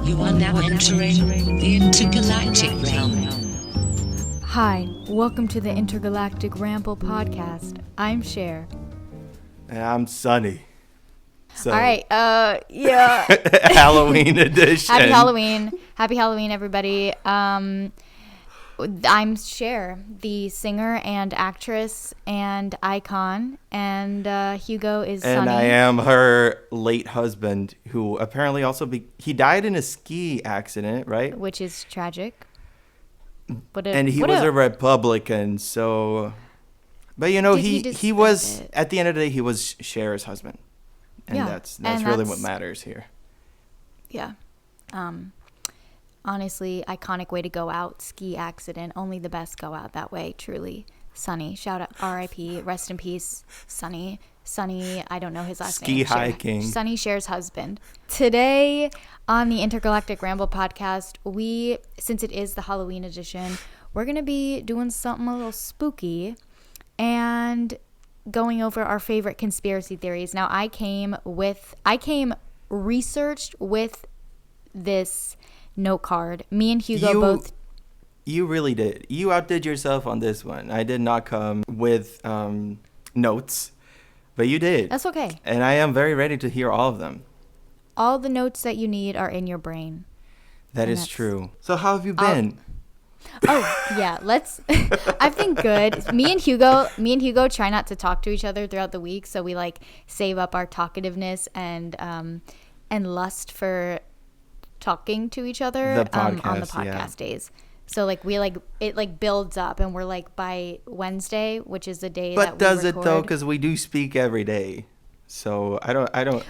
You are now entering the Intergalactic realm. Hi, welcome to the Intergalactic Ramble podcast. I'm Cher. And I'm Sonny. So, all right, yeah. Halloween edition. Happy Halloween. Happy Halloween, everybody. I'm Cher, the singer and actress and icon, and Hugo is Sonny. And I am her late husband, who apparently also he died in a ski accident, right? Which is tragic. And he was a Republican, so... But, you know, he was, at the end of the day, he was Cher's husband. And yeah. that's really what matters here. Yeah. Honestly, iconic way to go out. Ski accident. Only the best go out that way, truly. Sonny. Shout out R.I.P. Rest in peace, Sonny. Sonny, I don't know his last name. Ski hiking. Sonny Cher's husband. Today on the Intergalactic Ramble podcast, since it is the Halloween edition, we're going to be doing something a little spooky and going over our favorite conspiracy theories. Now, I came researched with this note card. Me and Hugo both. You really did. You outdid yourself on this one. I did not come with notes, but you did. That's okay. And I am very ready to hear all of them. All the notes that you need are in your brain. That is true. So how have you been? Yeah, I've been good. Me and Hugo try not to talk to each other throughout the week, so we save up our talkativeness and lust for talking to each other on the podcast days. So it builds up, and we're by Wednesday, which is the day that we record. But does it though? Because we do speak every day. So I don't.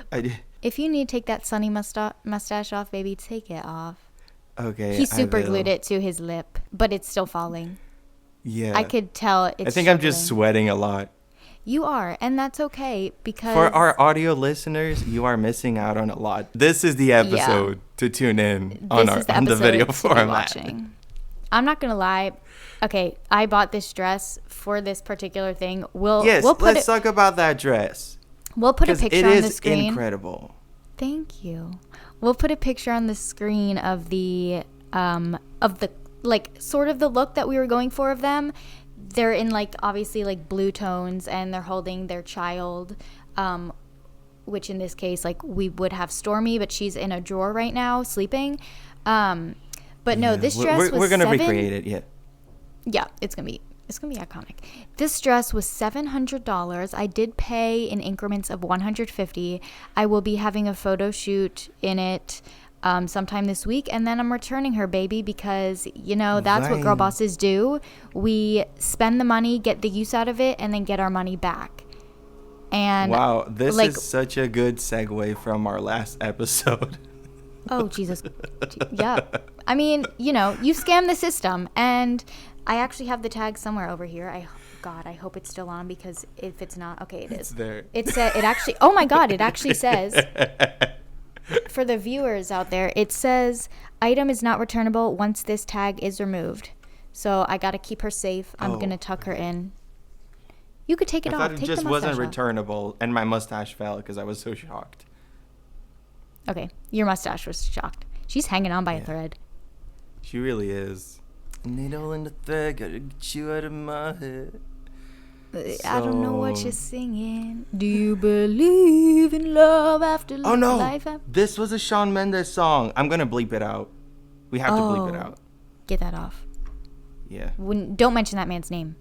If you need to take that Sonny mustache off, baby, take it off. Okay. He super glued it to his lip, but it's still falling. Yeah. I could tell it's I think struggling. I'm just sweating a lot. You are, and that's okay because... For our audio listeners, you are missing out on a lot. This is the episode to tune in on the video format. I'm not going to lie. Okay, I bought this dress for this particular thing. Let's talk about that dress. We'll put a picture on the screen. It is incredible. Thank you. We'll put a picture on the screen of the sort of the look that we were going for of them. They're in obviously blue tones, and they're holding their child, which in this case we would have Stormy, but she's in a drawer right now sleeping. But no, this dress was we're gonna recreate it. Yeah, it's gonna be iconic. This dress was $700. I did pay in increments of $150. I will be having a photo shoot in it sometime this week, and then I'm returning her, baby, because that's what girl bosses do. We spend the money, get the use out of it, and then get our money back. And wow, this is such a good segue from our last episode. Oh, Jesus. Yeah. I mean, you scam the system, and I actually have the tag somewhere over here. I hope it's still on, because if it's not, okay, it is. It's there. It actually, oh my God, it actually says, for the viewers out there, it says, item is not returnable once this tag is removed. So I got to keep her safe. I'm going to tuck her in. You could take it off. I thought it just wasn't returnable, and my mustache fell because I was so shocked. Okay, your mustache was shocked. She's hanging on by a thread. She really is. Needle in the thread, gotta get you out of my head. I don't know what you're singing. Do you believe in love after life? Oh no, this was a Shawn Mendes song. I'm gonna bleep it out. We have to bleep it out. Get that off. Yeah. Don't mention that man's name.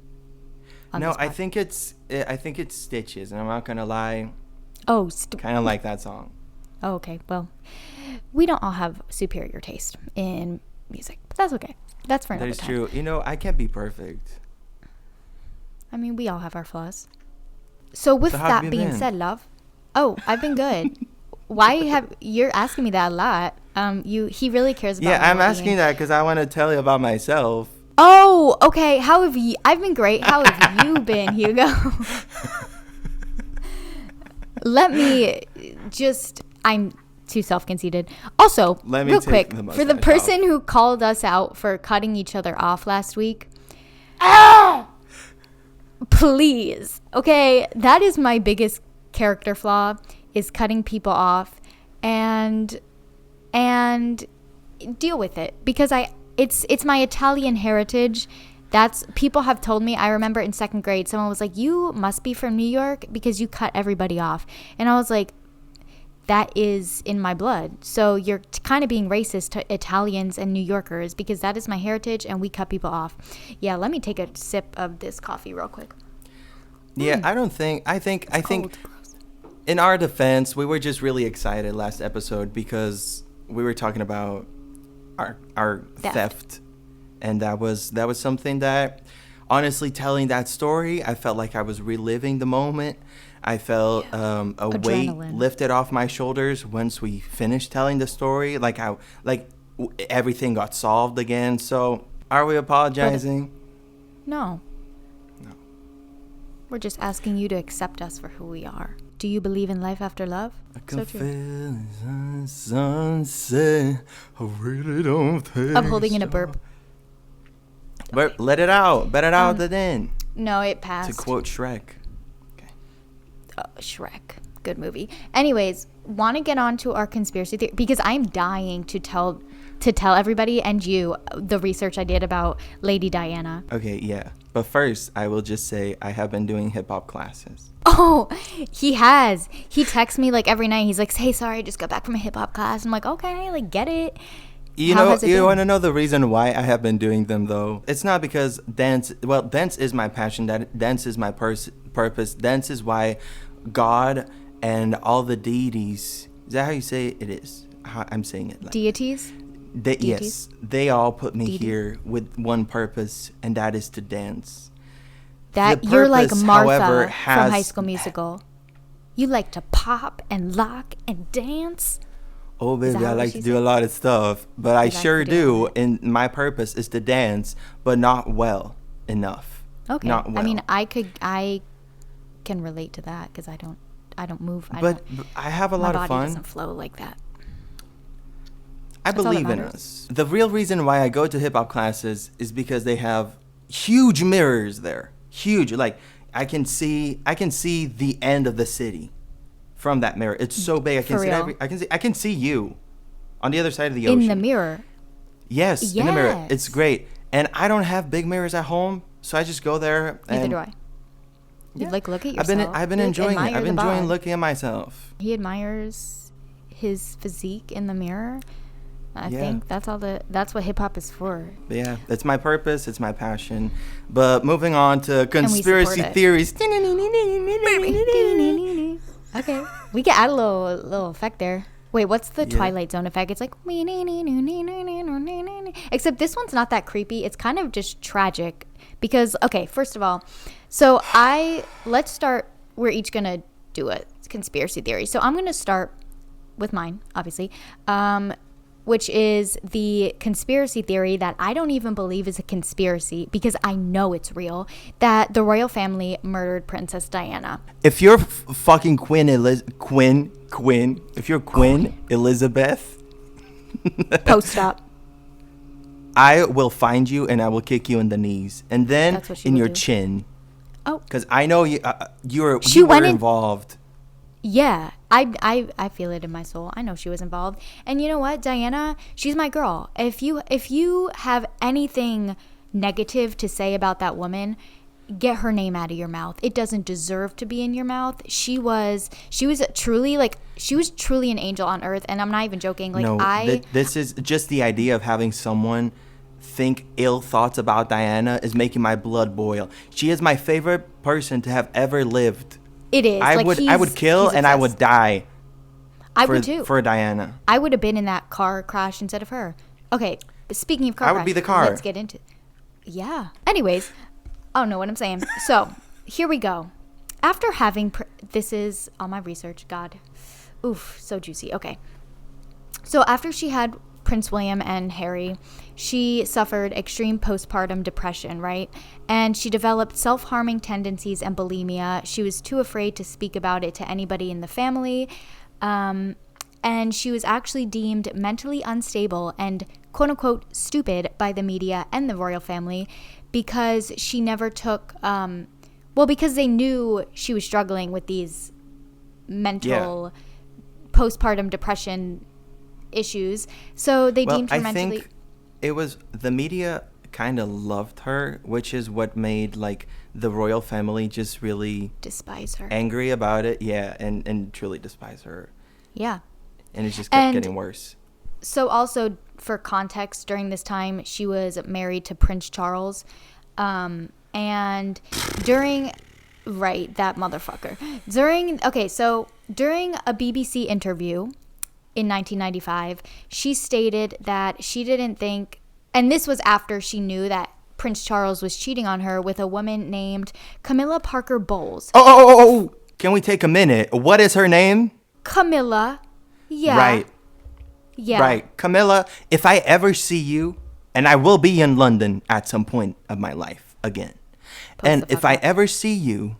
No, I think it's Stitches, and I'm not gonna lie. Oh, kind of like that song. Oh, okay. Well, we don't all have superior taste in music, but that's okay. That's for another time. That is true. I can't be perfect. I mean, we all have our flaws. So with that being said, love. Oh, I've been good. You're asking me that a lot. He really cares about. Yeah, I'm asking that because I want to tell you about myself. Oh, okay. How have you? I've been great. How have you been, Hugo? Let me just. I'm too self-conceited. Also, real quick, for the person who called us out for cutting each other off last week, please, okay, that is my biggest character flaw, is cutting people off, and deal with it, because it's my Italian heritage. That's, people have told me, I remember in 2nd grade, someone was like, you must be from New York because you cut everybody off. And I was like, that is in my blood. So you're kind of being racist to Italians and New Yorkers, because that is my heritage and we cut people off. Yeah, let me take a sip of this coffee real quick. Yeah, I think in our defense, we were just really excited last episode because we were talking about our theft. And that was something that, honestly, telling that story, I felt like I was reliving the moment. I felt a weight lifted off my shoulders once we finished telling the story. Everything got solved again. So, are we apologizing? No. We're just asking you to accept us for who we are. Do you believe in life after love? I can feel the sunset. I really don't think I'm holding in a burp. But let it out. Bet it out then. No, it passed. To quote Shrek. Okay. Oh, Shrek. Good movie. Anyways, want to get on to our conspiracy theory, because I'm dying to tell everybody and you the research I did about Lady Diana. Okay, yeah. But first, I will just say I have been doing hip-hop classes. Oh, he has. He texts me like every night. He's like, hey, sorry, I just got back from a hip-hop class. I'm like, okay, like, get it. You want to know the reason why I have been doing them, though? It's not because dance is my passion. Dance is my purpose. Dance is why God and all the deities, is that how you say it is? How I'm saying it. Deities? Yes, they all put me here with one purpose, and that is to dance. That you're like Martha from High School Musical. You like to pop and lock and dance. Oh, baby, I like to do a lot of stuff, but I sure do. And my purpose is to dance, but not well enough. Okay. Not well. I mean, I can relate to that because I don't move. But I have a lot of fun. My body doesn't flow like that. I believe in us. The real reason why I go to hip hop classes is because they have huge mirrors there. Huge, like I can see the end of the city. From that mirror, it's so big. I can see you on the other side of the ocean. In the mirror. Yes, in the mirror. It's great. And I don't have big mirrors at home, so I just go there. Neither do I. You look at yourself. I've been enjoying it. I've been enjoying looking at myself. He admires his physique in the mirror. I think that's what hip hop is for. Yeah, it's my purpose. It's my passion. But moving on to conspiracy theories. Okay, we can add a little effect there. Wait, what's the Twilight Zone effect? It's like, except this one's not that creepy. It's kind of just tragic because, okay, first of all, so let's start. We're each gonna do a conspiracy theory. So I'm gonna start with mine, obviously, which is the conspiracy theory that I don't even believe is a conspiracy because I know it's real, that the royal family murdered Princess Diana. If you're fucking Queen Elizabeth, post-op, I will find you and I will kick you in the knees and then in your chin. Oh, because I know you were involved. Yeah, I feel it in my soul. I know she was involved. And you know what, Diana, she's my girl. If you have anything negative to say about that woman, get her name out of your mouth. It doesn't deserve to be in your mouth. She was truly an angel on earth, and I'm not even joking. Like this is just the idea of having someone think ill thoughts about Diana is making my blood boil. She is my favorite person to have ever lived. It is. I would kill and I would die. I would too. For Diana. I would have been in that car crash instead of her. Okay, speaking of car crash. I would be the car. Let's get into it. Yeah. Anyways, I don't know what I'm saying. So, here we go. After having... this is all my research. God. Oof, so juicy. Okay. So, after she had Prince William and Harry, she suffered extreme postpartum depression, right? And she developed self-harming tendencies and bulimia. She was too afraid to speak about it to anybody in the family. And she was actually deemed mentally unstable and quote-unquote stupid by the media and the royal family because she never took... because they knew she was struggling with these mental postpartum depression issues. So they deemed her I mentally. think it was the media kind of loved her, which is what made like the royal family just really Despise her. angry about it. Yeah, and truly despise her. Yeah. And it just kept getting worse. So also for context, during this time, she was married to Prince Charles. And during, right, that motherfucker. During a BBC interview in 1995, she stated that she didn't think, and this was after she knew that Prince Charles was cheating on her with a woman named Camilla Parker Bowles. Oh, can we take a minute? What is her name? Camilla. Yeah. Right. Yeah. Right. Camilla, if I ever see you, and I will be in London at some point of my life again, and if I ever see you,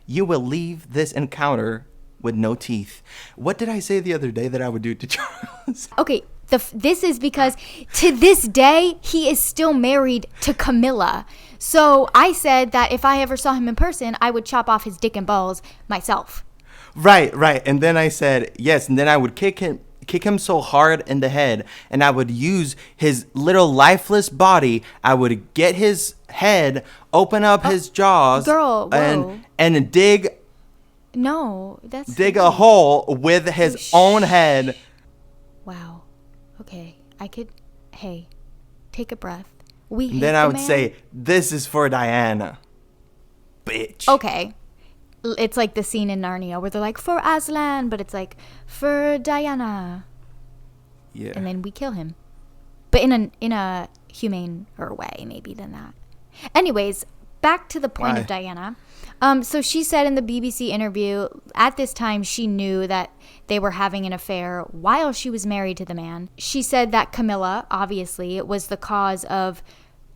you will leave this encounter with no teeth. What did I say the other day that I would do to Charles? Okay, this is because to this day, he is still married to Camilla. So I said that if I ever saw him in person, I would chop off his dick and balls myself. Right. And then I said, yes, and then I would kick him so hard in the head, and I would use his little lifeless body. I would get his head, open up his jaws, and dig a hole with his own head. Wow. Okay. Hey, take a breath. Then I would say, this is for Diana, bitch. Okay. It's like the scene in Narnia where they're like, for Aslan, but it's like, for Diana. Yeah. And then we kill him. But in a humaner way, maybe, than that. Anyways, back to the point of Diana. So she said in the BBC interview, at this time, she knew that they were having an affair while she was married to the man. She said that Camilla, obviously, was the cause of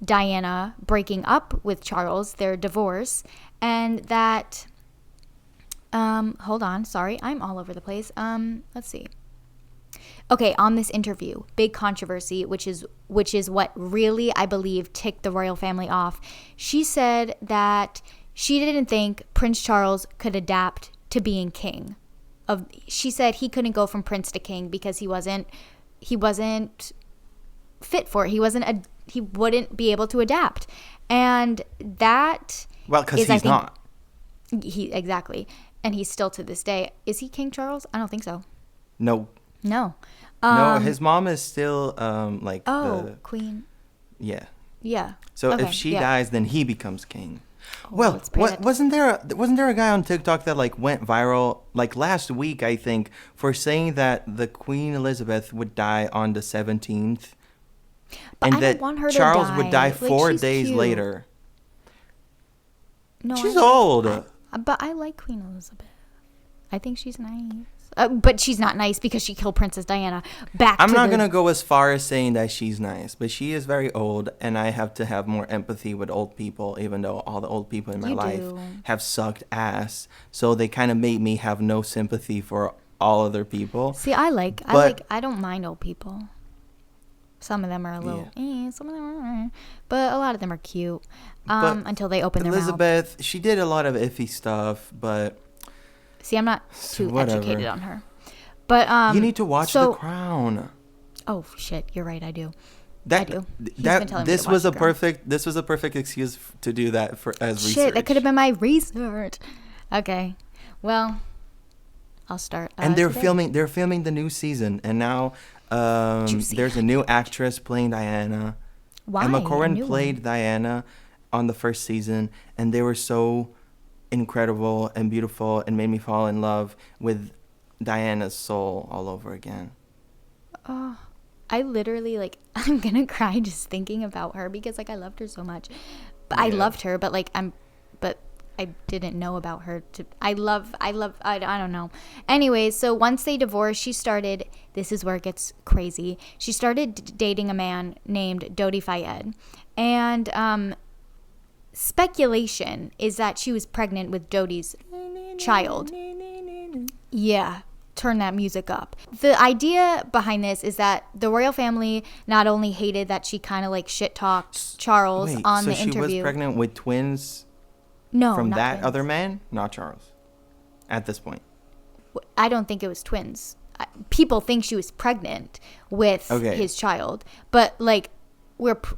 Diana breaking up with Charles, their divorce, and that... hold on. Sorry. I'm all over the place. Let's see. Okay. On this interview, big controversy, which is what really, I believe, ticked the royal family off. She said that she didn't think Prince Charles could adapt to being king. She said he couldn't go from prince to king because he wasn't fit for it. He wouldn't be able to adapt. And that because he's not. Exactly. And he's still to this day. Is he King Charles? I don't think so. No. No, his mom is still the queen. Yeah. Yeah. So if she dies, then he becomes king. Oh, wasn't there a guy on TikTok that like went viral like last week, I think, for saying that the Queen Elizabeth would die on the 17th, and that Charles would die 4 days later. No, she's old. But I like Queen Elizabeth. I think she's nice. But she's not nice because she killed Princess Diana. I'm not going to go as far as saying that she's nice, but she is very old, and I have to have more empathy with old people, even though all the old people in my life have sucked ass. So they kind of made me have no sympathy for all other people. See, I don't mind old people. Some of them are a little, some of them are, but a lot of them are cute. Until they open their mouth. Elizabeth, she did a lot of iffy stuff, but... See, I'm not too educated on her. But you need to watch The Crown. Oh shit, you're right, I do. I do. This was a perfect excuse to do that as research. Shit, that could have been my research. Okay. Well, I'll start. And they're filming the new season, and now there's a new actress playing Diana. Why? Emma Corrin played Diana on the first season, and they were so incredible and beautiful and made me fall in love with Diana's soul all over again. Oh, I literally I'm gonna cry just thinking about her because I loved her so much. But I loved her, but I didn't know about her. I don't know. Anyways, so once they divorced, this is where it gets crazy. She started dating a man named Dodi Fayed, and speculation is that she was pregnant with Dodi's child. Yeah, turn that music up. The idea behind this is that the royal family not only hated that she kind of shit talked Charles on the interview. So she was pregnant with twins? No, from not that twins. Other man, not Charles. At this point, I don't think it was twins. people think she was pregnant with his child, but like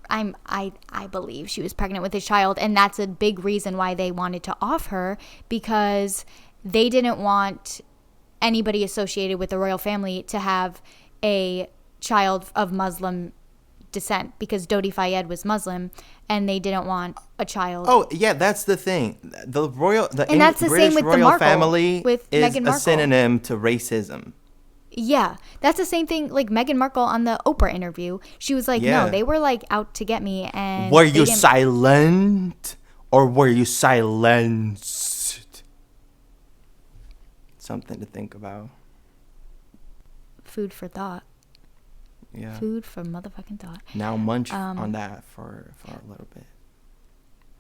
I believe she was pregnant with his child, and that's a big reason why they wanted to off her, because they didn't want anybody associated with the royal family to have a child of Muslim descent, because Dodi Fayed was Muslim, and they didn't want a child. Oh yeah, that's the thing. The that's the British same with royal the Markle, family with is Meghan a Markle. synonym to racism. Yeah, that's the same thing. Like Meghan Markle on the Oprah interview, she was like, no, they were like out to get me. And were you silent or were you silenced? Something to think about. Food for thought. Yeah. Food for motherfucking thought. Now munch on that for a little bit.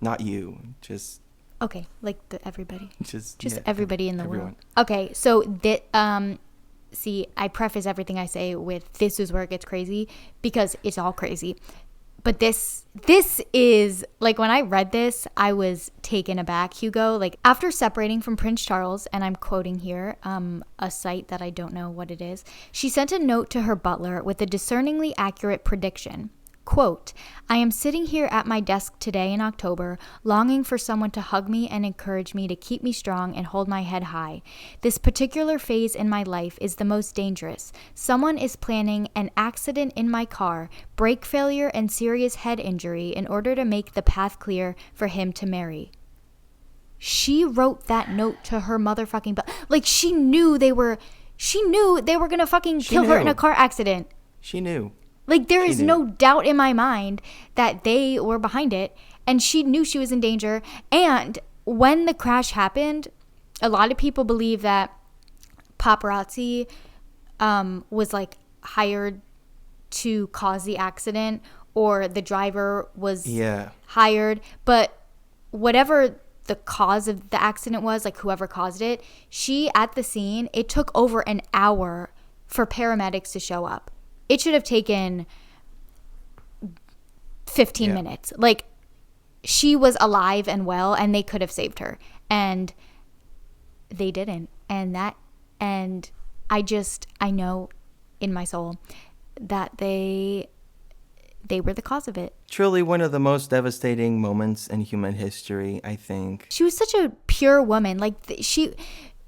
Not you, just. Okay, like everybody. Just everybody in the world. Okay, so see, I preface everything I say with this is where it gets crazy, because it's all crazy. But this is, like, when I read this, I was taken aback, Hugo. Like, after separating from Prince Charles, and I'm quoting here, a site that I don't know what it is, she sent a note to her butler with a discerningly accurate prediction. Quote, I am sitting here at my desk today in October, longing for someone to hug me and encourage me to keep me strong and hold my head high. This particular phase in my life is the most dangerous. Someone is planning an accident in my car, brake failure, and serious head injury in order to make the path clear for him to marry. She wrote that note to her motherfucking like, she knew they were gonna fucking kill her in a car accident. She knew. Like, there is no doubt in my mind that they were behind it, and she knew she was in danger. And when the crash happened, a lot of people believe that paparazzi was, like, hired to cause the accident, or the driver was hired. But whatever the cause of the accident was, like, whoever caused it, she, at the scene, it took over an hour for paramedics to show up. It should have taken 15 minutes. Like, she was alive and well, and they could have saved her. And they didn't. And I know in my soul that they were the cause of it. Truly one of the most devastating moments in human history, I think. She was such a pure woman. Like,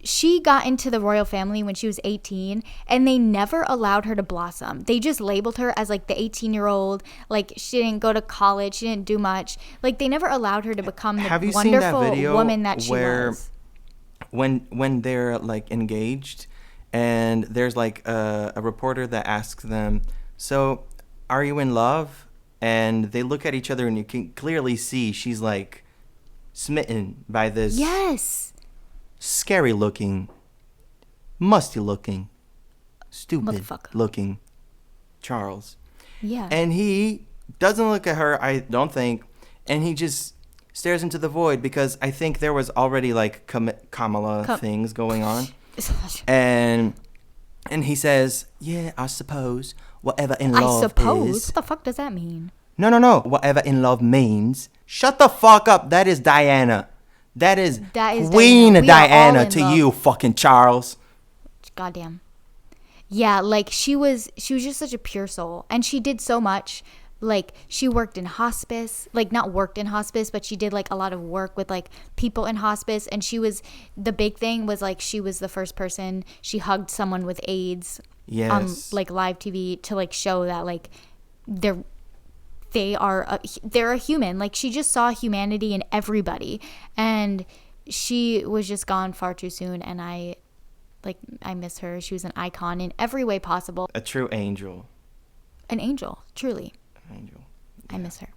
she got into the royal family when she was 18, and they never allowed her to blossom. They just labeled her as, like, the 18-year-old. Like, she didn't go to college. She didn't do much. Like, they never allowed her to become the wonderful woman that she was. When they're, like, engaged, and there's, like, a reporter that asks them, so, are you in love? And they look at each other, and you can clearly see she's, like, smitten by this. Yes. Scary looking, musty looking, stupid looking Charles. Yeah. And he doesn't look at her, I don't think, and he just stares into the void, because I think there was already, like, Kamala things going on. and he says, yeah, I suppose whatever in love is. I suppose? What the fuck does that mean? No. Whatever in love means. Shut the fuck up. That is Diana. That is Queen Diana to you, fucking Charles. Goddamn. Yeah, like, she was just such a pure soul. And she did so much. Like, she worked in hospice. Like, not worked in hospice, but she did, like, a lot of work with, like, people in hospice. And the big thing was, like, she was the first person. She hugged someone with AIDS on, like, live TV to, like, show that, like, they're a human. Like, she just saw humanity in everybody, and she was just gone far too soon. And I miss her. She was an icon in every way possible. A true angel. An angel, truly. An angel. Yeah. I miss her.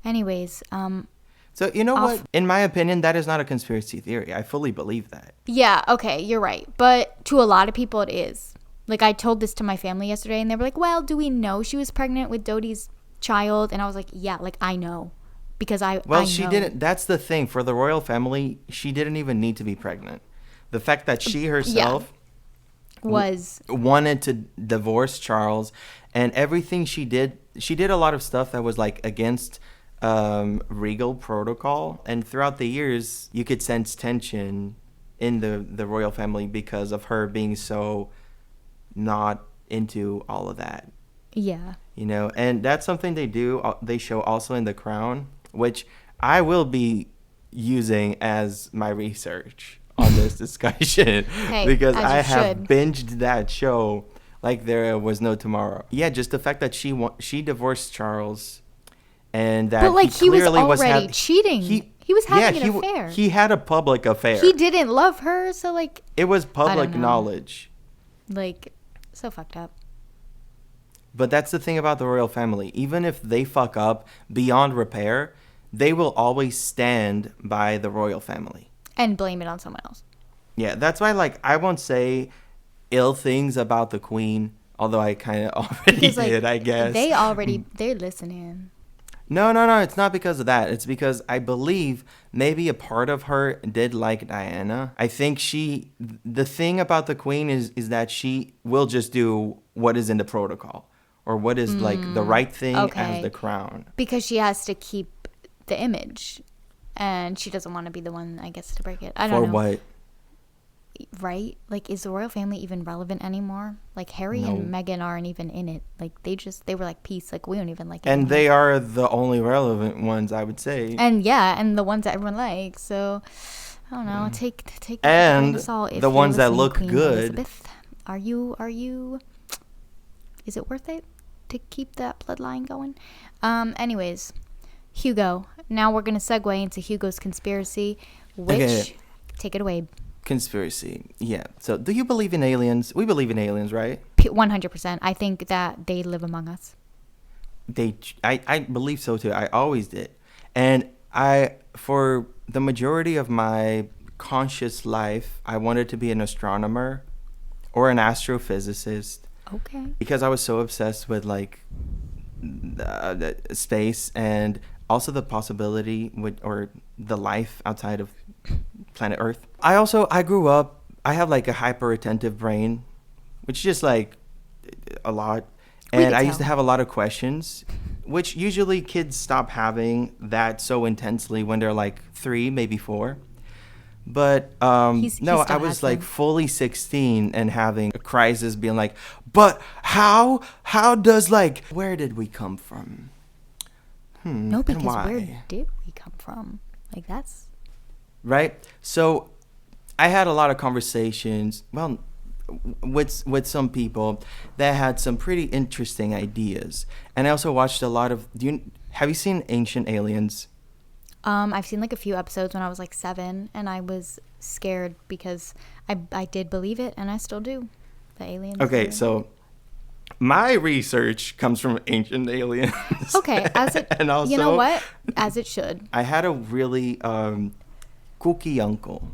Anyways, so you know what? In my opinion, that is not a conspiracy theory. I fully believe that. Yeah. Okay, you're right. But to a lot of people, it is. Like, I told this to my family yesterday, and they were like, "Well, do we know she was pregnant with Dodi's child?" And I was like, yeah, like, I know, because I she know. Didn't. That's the thing. For the royal family, she didn't even need to be pregnant. The fact that she herself wanted to divorce Charles, and everything she did a lot of stuff that was, like, against regal protocol. And throughout the years, you could sense tension in the royal family because of her being so not into all of that. Yeah. And that's something they show also in The Crown, which I will be using as my research on this discussion. Because I have binged that show like there was no tomorrow. Yeah, just the fact that she divorced Charles, and that he was already cheating. He was having an affair. He had a public affair. He didn't love her, so it was public knowledge. So fucked up. But that's the thing about the royal family. Even if they fuck up beyond repair, they will always stand by the royal family. And blame it on someone else. Yeah, that's why, I won't say ill things about the queen, although I kind of already did, I guess. They're listening. No, it's not because of that. It's because I believe maybe a part of her did like Diana. I think the thing about the queen is that she will just do what is in the protocol, or what is the right thing as the crown. Because she has to keep the image, and she doesn't want to be the one, I guess, to break it. I don't know. For what? Right? Is the royal family even relevant anymore? Harry and Meghan aren't even in it. They were peace. We don't even like it. And they are the only relevant ones, I would say. And and the ones that everyone likes. So I don't know. Take and the ones that look Queen good. Elizabeth, are you? Is it worth it to keep that bloodline going? Anyways, Hugo. Now we're gonna segue into Hugo's conspiracy, which take it away. Conspiracy. Yeah. So do you believe in aliens? We believe in aliens, right? 100%. I think that they live among us. I believe so too. I always did. And for the majority of my conscious life, I wanted to be an astronomer or an astrophysicist. Okay. Because I was so obsessed with space, and also the possibility or the life outside of planet Earth. I grew up, I have a hyper attentive brain, which is just a lot. And I used to have a lot of questions, which usually kids stop having that so intensely when they're 3, maybe 4. But I was fully 16 and having a crisis, being but how does where did we come from? No, because where did we come from? That's right. So I had a lot of conversations, with some people that had some pretty interesting ideas. And I also watched a lot of, have you seen Ancient Aliens? I've seen a few episodes when I was 7, and I was scared because I did believe it, and I still do. The aliens. Okay, so my research comes from Ancient Aliens. Okay, and also, you know what? As it should. I had a really kooky uncle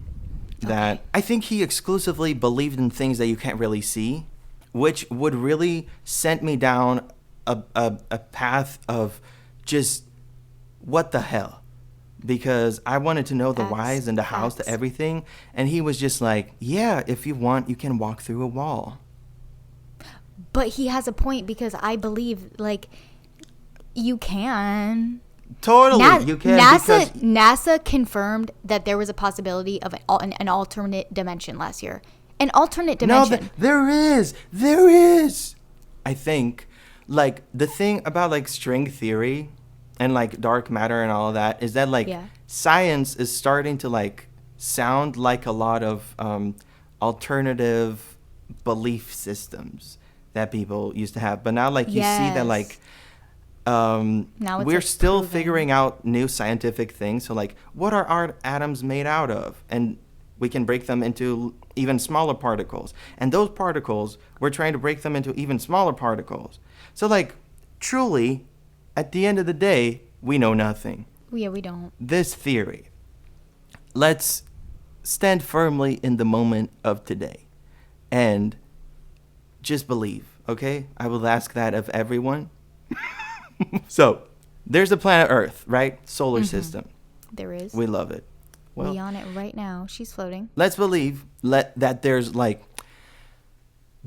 that I think he exclusively believed in things that you can't really see, which would really send me down a path of just what the hell. Because I wanted to know the whys and the hows to everything. And he was just yeah, if you want, you can walk through a wall. But he has a point, because I believe, you can. Totally, you can. NASA confirmed that there was a possibility of an alternate dimension last year. An alternate dimension. No, there is. I think, the thing about, string theory and, dark matter and all of that is that, science is starting to, sound like a lot of alternative belief systems that people used to have. But now, you see that, now we're still proven. Figuring out new scientific things. So what are our atoms made out of? And we can break them into even smaller particles. And those particles, we're trying to break them into even smaller particles. So truly, at the end of the day, we know nothing. Yeah, we don't. This theory. Let's stand firmly in the moment of today and just believe, okay? I will ask that of everyone. So, there's the planet Earth, right? Solar system. There is. We love it. Well, we on it right now. She's floating. Let's believe that there's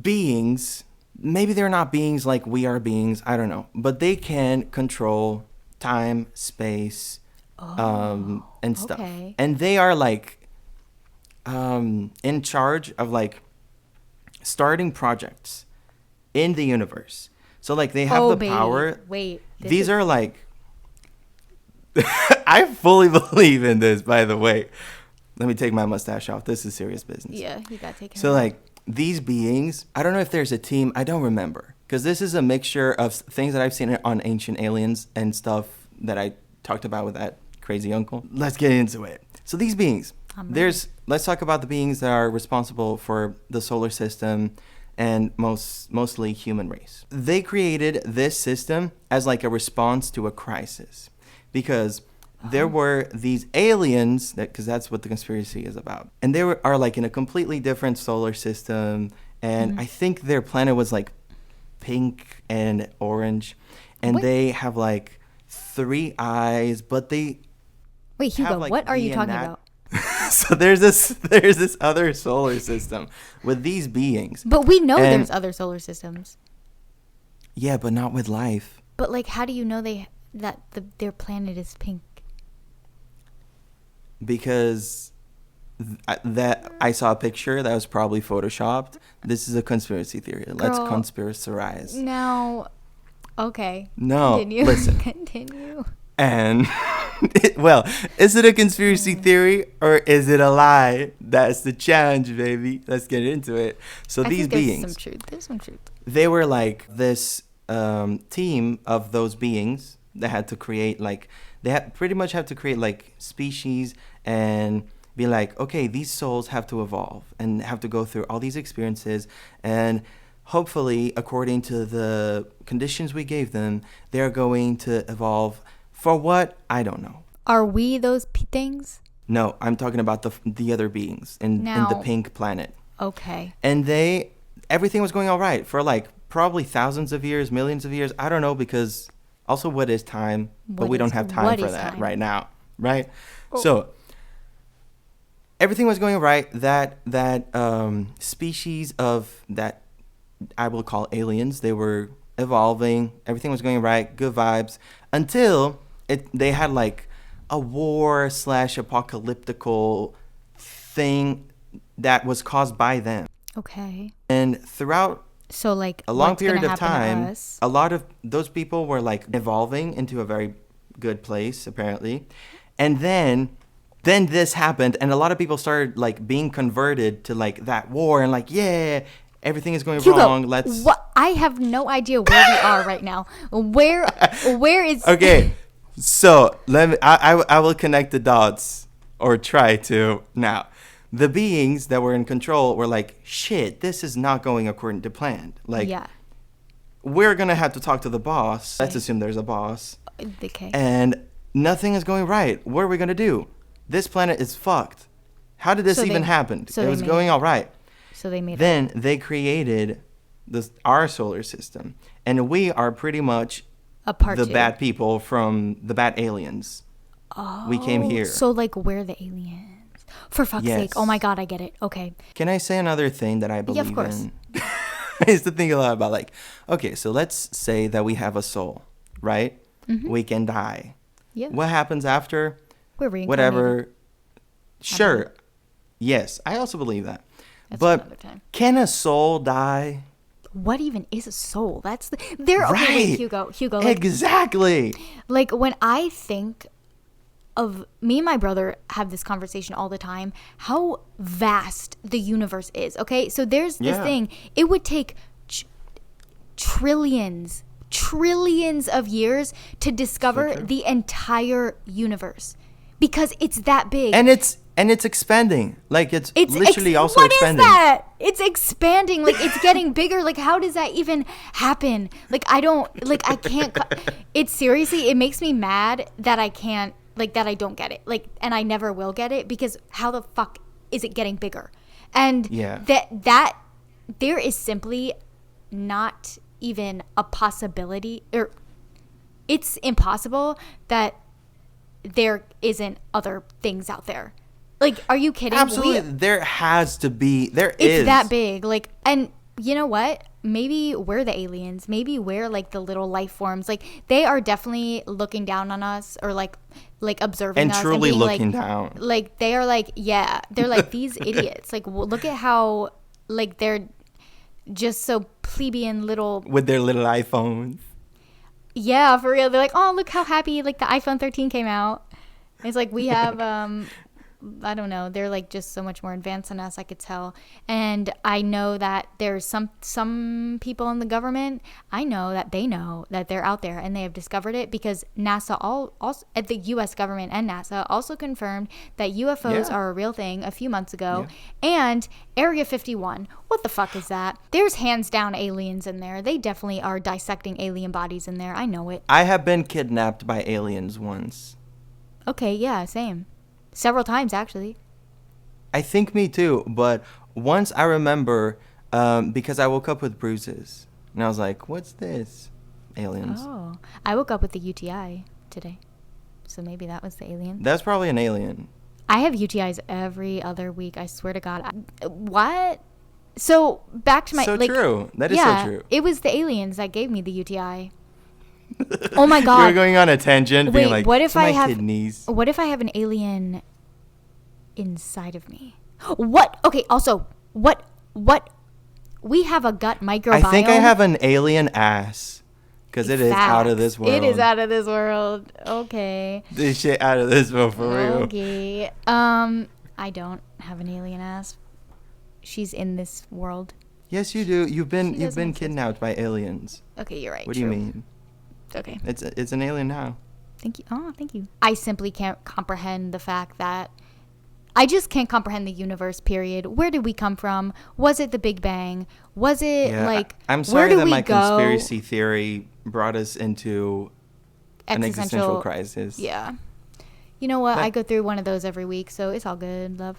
beings. Maybe they're not beings like we are beings. I don't know. But they can control time, space, and stuff. Okay. And they are in charge of starting projects in the universe. So like they have the power. Wait. These are like I fully believe in this, by the way. Let me take my mustache off. This is serious business. Yeah, you got taken. So like these beings, I don't know if there's a team, I don't remember. Because this is a mixture of things that I've seen on Ancient Aliens and stuff that I talked about with that crazy uncle. Let's get into it. So these beings, let's talk about the beings that are responsible for the solar system and mostly human race. They created this system as like a response to a crisis because there were these aliens, because that's what the conspiracy is about. And they are like in a completely different solar system. And I think their planet was like pink and orange. And they have like 3 eyes, but they... Wait, Hugo, like, what are you talking about? So there's this other solar system with these beings. But we know there's other solar systems. Yeah, but not with life. But like, how do you know their planet is pink? Because I saw a picture that was probably photoshopped. This is a conspiracy theory. Let's conspiracize. No. Okay. No. Continue. Listen. Continue. And well, is it a conspiracy theory or is it a lie? That's the challenge, baby. Let's get into it. So these beings, there's some truth. They were like this team of those beings that had to create pretty much have to create like species and be like, okay, these souls have to evolve and have to go through all these experiences, and hopefully, according to the conditions we gave them, they're going to evolve for what? I don't know. Are we those things? No, I'm talking about the other beings in the pink planet. Okay. And everything was going all right for like probably thousands of years, millions of years. I don't know, because also what is time? But we don't have time for that right now, right? Oh. So everything was going right. That species of that I will call aliens, they were evolving. Everything was going right. Good vibes until they had like a war / apocalyptical thing that was caused by them. Okay. And throughout like a long period of time, a lot of those people were like evolving into a very good place, apparently. And then this happened, and a lot of people started like being converted to like that war, and like, yeah, everything is going wrong. I have no idea where we are right now. Where is? Okay, so I will connect the dots, or try to now. The beings that were in control were like, shit, this is not going according to plan. Like, we're gonna have to talk to the boss. Let's assume there's a boss. Okay. And nothing is going right. What are we gonna do? This planet is fucked. How did this even happen? It was going all right. So they made Then they created our solar system, and we are pretty much the bad people from the bad aliens. Oh, we came here. So like we're the aliens. For fuck's sake. Oh my God, I get it. Okay. Can I say another thing that I believe of course. in? I used to think a lot about like, okay, so let's say that we have a soul, right? Mm-hmm. We can die. Yeah. What happens after? We're reincarnated. Whatever. Sure. Yes, I also believe that. That's but can a soul die? What even is a soul? That's okay, right. Wait, Hugo. Like, exactly. Like when I think of me and my brother have this conversation all the time, how vast the universe is. Okay, so there's this thing. It would take trillions of years to discover the entire universe, because it's that big. And it's expanding. Like it's literally also expanding. What is that? It's expanding. Like it's getting bigger. Like how does that even happen? Like I can't. It's seriously. It makes me mad that I can't. Like that I don't get it. Like, and I never will get it, because how the fuck is it getting bigger? And that there is simply not even a possibility, or it's impossible that there isn't other things out there. Like, are you kidding? Absolutely. There has to be. It's that big. Like, and you know what? Maybe we're the aliens. Maybe we're like the little life forms. Like they are definitely looking down on us, or like observing us and truly being looking like, down. Like they are like, they're like these idiots. Like look at how like they're just so plebeian little... With their little iPhones. Yeah, for real. They're like, oh, look how happy, like, the iPhone 13 came out. It's like we have, I don't know. They're, like, just so much more advanced than us, I could tell. And I know that there's some people in the government, I know that they know that they're out there and they have discovered it because NASA, also the U.S. government and NASA also confirmed that UFOs are a real thing a few months ago. Yeah. And Area 51, what the fuck is that? There's hands down aliens in there. They definitely are dissecting alien bodies in there. I know it. I have been kidnapped by aliens once. Okay, yeah, same. Several times, actually. I think me too, but once I remember because I woke up with bruises. And I was like, what's this? Aliens. Oh, I woke up with the UTI today. So maybe that was the alien. That's probably an alien. I have UTIs every other week. I swear to God. What? So back to my... So true. That is so true. It was the aliens that gave me the UTI. Oh my God. You were going on a tangent, being like, what if I have kidneys. What if I have an alien inside of me? What? Okay, also, what we have a gut microbiome. I think I have an alien ass because it is out of this world. It is out of this world. Okay. This shit out of this world for real. Okay. I don't have an alien ass. She's in this world. Yes, you do. You've been kidnapped by aliens. Okay, you're right. What do you mean? Okay. It's an alien now. Thank you. Oh, thank you. I simply can't comprehend the fact that I just can't comprehend the universe, period. Where did we come from? Was it the Big Bang? Was it I'm sorry where that my go? Conspiracy theory brought us into an existential crisis. Yeah. You know what? I go through one of those every week, so it's all good, love.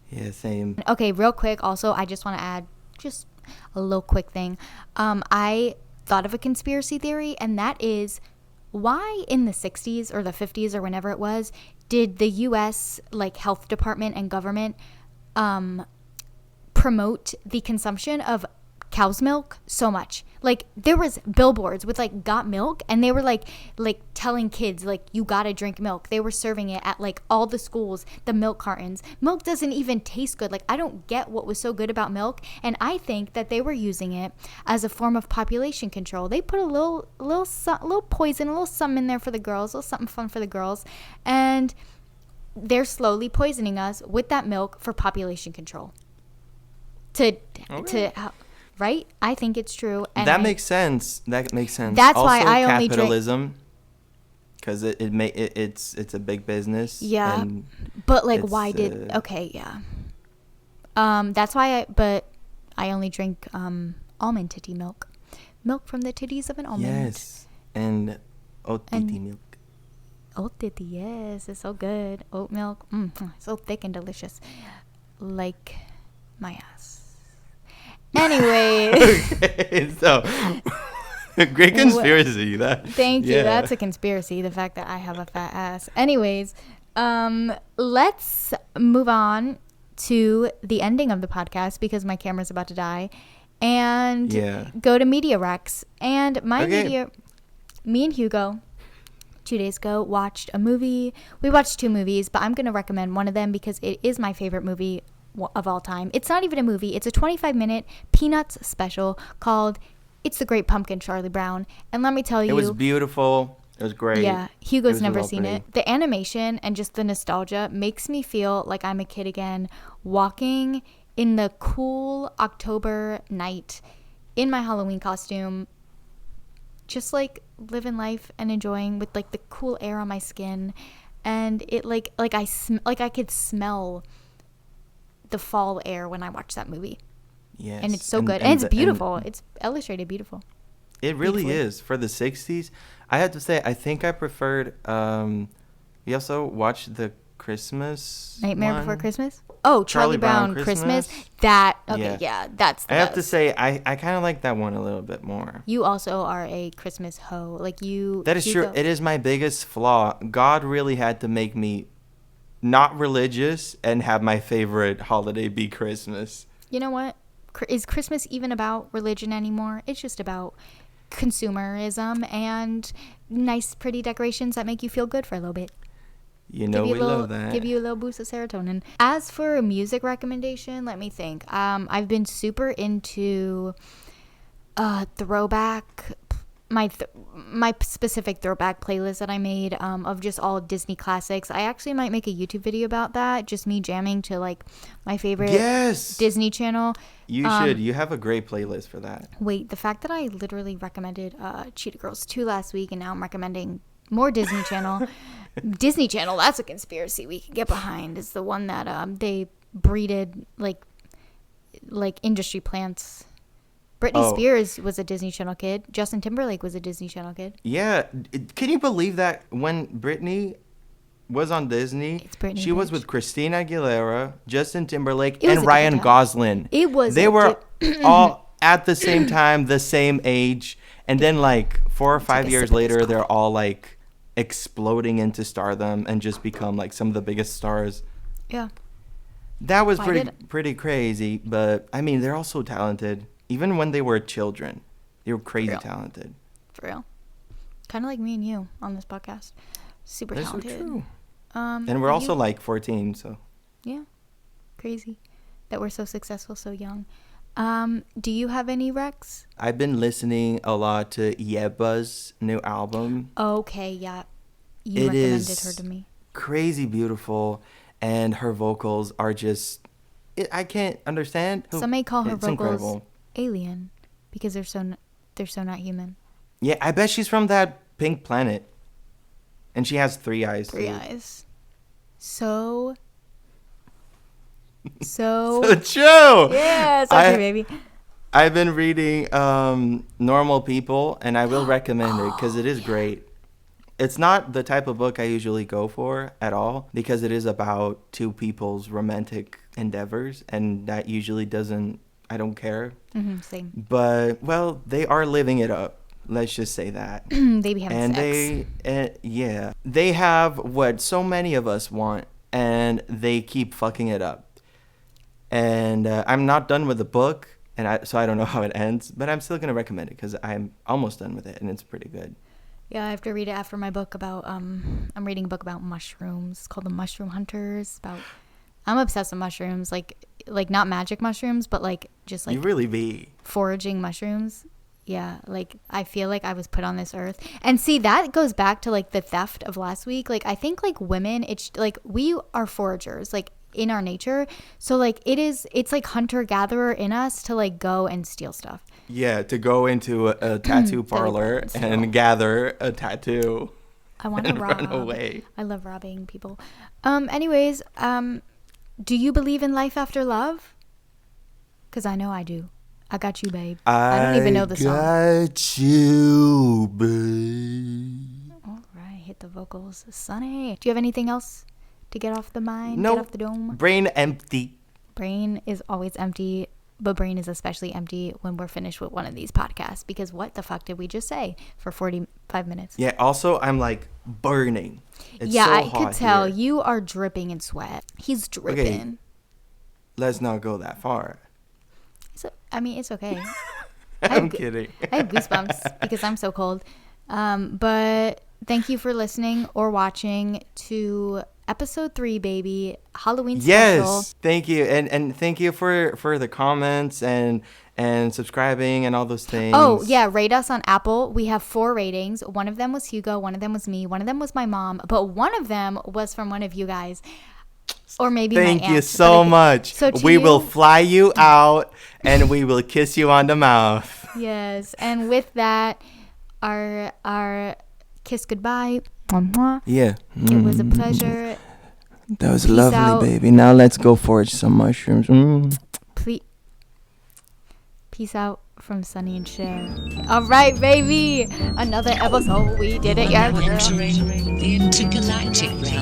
Yeah, same. Okay, real quick. Also, I just want to add just a little quick thing. I thought of a conspiracy theory, and that is why in the 60s or the 50s or whenever it was, did the U.S. health department and government promote the consumption of cow's milk so much? There was billboards with got milk, and they were telling kids you gotta drink milk. They were serving it at all the schools, the milk cartons. Milk doesn't even taste good. I don't get what was so good about milk, and I think that they were using it as a form of population control. They put a little poison, a little something in there for the girls, a little something fun for the girls, and they're slowly poisoning us with that milk for population control. Right? I think it's true. And that makes sense. That makes sense. That's also, why I only drink capitalism, because it's a big business. Yeah, but why did? Okay, yeah. That's why I only drink almond titty milk from the titties of an almond. Yes, and oat titty milk. Oat titty, yes, it's so good. Oat milk, so thick and delicious, like my ass. Anyway. Okay, so great conspiracy. Thank you. That's a conspiracy, the fact that I have a fat ass. Anyways, let's move on to the ending of the podcast because my camera's about to die, and go to Media Rex. And me and Hugo 2 days ago watched a movie. We watched 2 movies, but I'm going to recommend one of them because it is my favorite movie of all time. It's not even a movie. It's a 25-minute Peanuts special called It's the Great Pumpkin, Charlie Brown. And let me tell you, it was beautiful. It was great. Yeah, Hugo's never seen it. The animation and just the nostalgia makes me feel like I'm a kid again, walking in the cool October night in my Halloween costume, just living life and enjoying with the cool air on my skin. And it I could smell the fall air when I watch that movie. Yes. And it's so good. And it's beautiful. It's illustrated beautiful. It really is. For the 60s, I have to say, I think I preferred, we also watched the Christmas Nightmare Before Christmas? Oh, Charlie Brown Christmas. That, okay, yeah that's the I have to say, I kind of like that one a little bit more. You also are a Christmas hoe. That is true. It is my biggest flaw. God really had to make me not religious and have my favorite holiday be Christmas. You know what? Is Christmas even about religion anymore? It's just about consumerism and nice, pretty decorations that make you feel good for a little bit. We love that. Give you a little boost of serotonin. As for a music recommendation, let me think. I've been super into throwback, my specific throwback playlist that I made of just all Disney classics. I actually might make a YouTube video about that, just me jamming to like my favorite Disney Channel. You should. You have a great playlist for that. Wait, the fact that I literally recommended Cheetah Girls 2 last week, and now I'm recommending more Disney Channel. Disney Channel, that's a conspiracy we can get behind. Is the one that they breeded like industry plants. Britney Spears was a Disney Channel kid. Justin Timberlake was a Disney Channel kid. Yeah. Can you believe that when Britney was on Disney, she was with Christina Aguilera, Justin Timberlake, and Ryan Gosling. They were all at the same time, the same age. And then like 4 or 5 years later, they're all like exploding into stardom and just become like some of the biggest stars. Yeah. That was pretty crazy. But I mean, they're all so talented. Even when they were children, they were crazy talented. For real. Kind of like me and you on this podcast. Super talented. That's so true. And we're also like 14, so. Yeah. Crazy that we're so successful so young. Do you have any recs? I've been listening a lot to Yeba's new album. Okay, yeah. You recommended her to me. Crazy beautiful, and her vocals are just... I can't understand. Some may call her vocals incredible. Alien because they're so not human. Yeah, I bet she's from that pink planet. And she has 3 eyes. 3 eyes. So true. Yeah, so true, baby. I've been reading Normal People, and I will recommend it because it is great. It's not the type of book I usually go for at all because it is about 2 people's romantic endeavors, and that usually I don't care. Same. But, well, they are living it up. Let's just say that. They be having sex. They have what so many of us want, and they keep fucking it up. And I'm not done with the book, so I don't know how it ends, but I'm still going to recommend it because I'm almost done with it, and it's pretty good. Yeah, I have to read it after my book about, I'm reading a book about mushrooms. It's called The Mushroom Hunters. I'm obsessed with mushrooms, like not magic mushrooms, but like just like you really be foraging mushrooms. Yeah, like I feel like I was put on this earth. And see, that goes back to like the theft of last week. Like I think like women, it's like we are foragers, like in our nature. So like it's like hunter-gatherer in us to like go and steal stuff. Yeah, to go into a tattoo parlor and gather a tattoo. I want to rob. Run away. I love robbing people. Anyways, do you believe in life after love? Because I know I do. I got you, babe. I don't even know the song. I got you, babe. All right, hit the vocals. Sonny. Do you have anything else to get off the mind? No. Get off the dome? Brain empty. Brain is always empty, but brain is especially empty when we're finished with one of these podcasts. Because what the fuck did we just say for 45 minutes? Yeah, also, I'm like burning. It's yeah, so I hot could tell. here. You are dripping in sweat. He's dripping. Okay. Let's not go that far. It's okay. I'm kidding. I have goosebumps because I'm so cold. But thank you for listening or watching to episode 3, baby. Halloween special. Yes, thank you. And thank you for the comments and subscribing and all those things. Oh, yeah. Rate us on Apple. We have 4 ratings. One of them was Hugo. One of them was me. One of them was my mom. But one of them was from one of you guys. Or maybe thank my aunt. you so much. So we will fly you out and we will kiss you on the mouth. Yes. And with that, our kiss goodbye. Yeah. It was a pleasure. That was lovely, out. Baby. Now let's go forage some mushrooms. Peace out from Sonny and Cher. All right, baby. Another episode. We did it, yeah, girl. Entering the intergalactic realm.